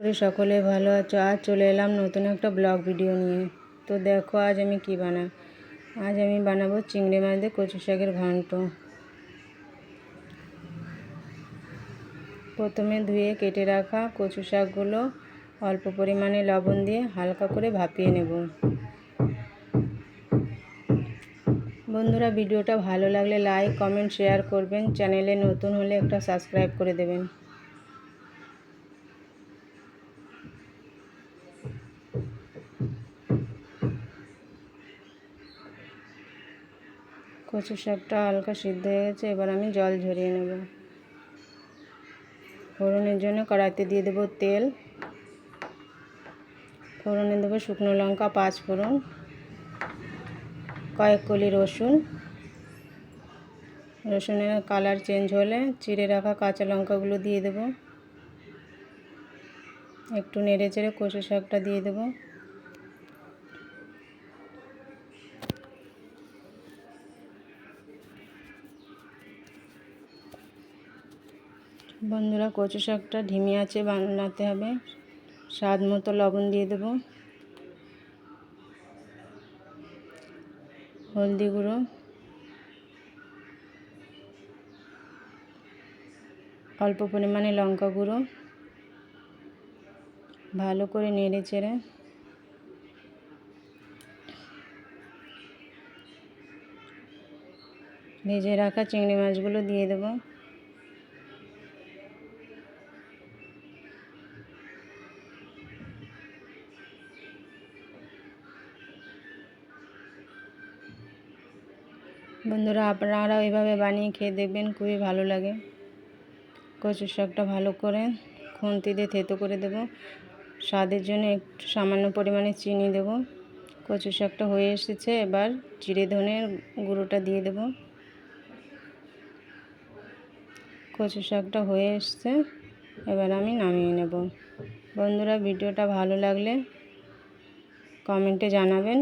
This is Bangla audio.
সকলে ভালো আছো। আজ চলে এলাম নতুন একটা ব্লগ ভিডিও নিয়ে। তো দেখো আজ আমি কি বানাই। আজ আমি বানাবো চিংড়ি মাছ দিয়ে কচু শাকের ঘন্ট। প্রথমে ধুয়ে কেটে রাখা কচু শাকগুলো অল্প পরিমাণে লবণ দিয়ে হালকা করে ভাপিয়ে নেব। বন্ধুরা, ভিডিওটা ভালো লাগলে লাইক কমেন্ট শেয়ার করবেন। চ্যানেলে নতুন হলে একটা সাবস্ক্রাইব করে দেবেন। কচু শাকটা হালকা সিদ্ধ হয়ে গেছে, এবার আমি জল ঝরিয়ে নেব। ফোড়নের জন্য কড়াইতে দিয়ে দেব তেল। ফোড়নে দেবো শুকনো লঙ্কা, 5 ফোড়ন, কয়েক কলি রসুন। রসুনের কালার চেঞ্জ হলে চিড়ে রাখা কাঁচা লঙ্কাগুলো দিয়ে দেব। একটু নেড়ে চেড়ে কচু শাকটা দিয়ে দেব। বন্ধুরা, কচু শাকটা ধিমি আঁচে বানাতে হবে। স্বাদ মতো লবণ দিয়ে দেব, হলদি গুঁড়ো, অল্প পরিমাণে লঙ্কা গুঁড়ো। ভালো করে নেড়ে চেড়ে ভেজে রাখা চিংড়ি মাছগুলো দিয়ে দেব। বন্ধুরা, আপনারাও এভাবে বানিয়ে খেয়ে দেখবেন, খুবই ভালো লাগে। কচু শাকটা ভালো করে খুন্তি দিয়ে থেতো করে দেব। স্বাদের জন্য একটু সামান্য পরিমাণে চিনি দেব। কচু শাকটা হয়ে এসেছে, এবার জিরে ধনের গুঁড়োটা দিয়ে দেব। কচু শাকটা হয়ে এসেছে, এবার আমি নামিয়ে নেব। বন্ধুরা, ভিডিওটা ভালো লাগলে কমেন্টে জানাবেন।